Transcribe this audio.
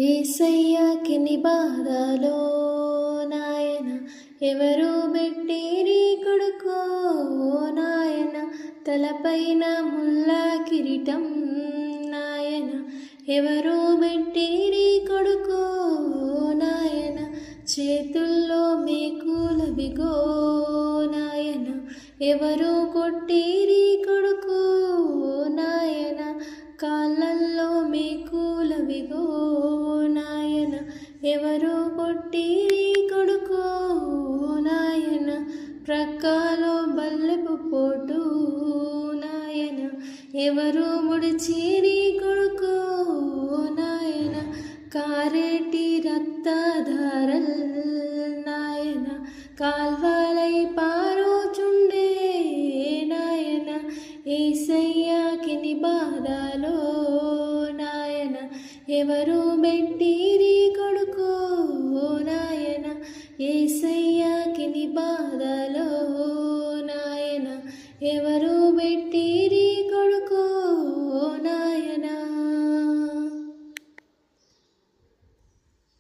ఏసయ్యాకిని బాధలో నాయన ఎవరు పెట్టిరి కొడుకో నాయన తలపైన ముల్ల కిరీటం నాయన ఎవరు పెట్టిరి కొడుకో నాయన చేతుల్లో మేకులవిగో నాయన ఎవరు కొట్టిరి కొడుకో నాయన కాళ్ళల్లో మేకులవిగో నాయన ఎవరు కొట్టిరి కొడుకో నాయన ప్రక్కలో బల్లెపు పోటు నాయన ఎవరు ముడిచిరి కొడుకో నాయన కారేటి రక్తధారల్ నాయన కాల్వలై పారుచుండే నాయన ఏసయ్యాకిని బాధలో నాయన ఎవరు పెట్టిరి కొడుకో నాయన ఏసయ్యాకిని బాధలో నాయన ఎవరు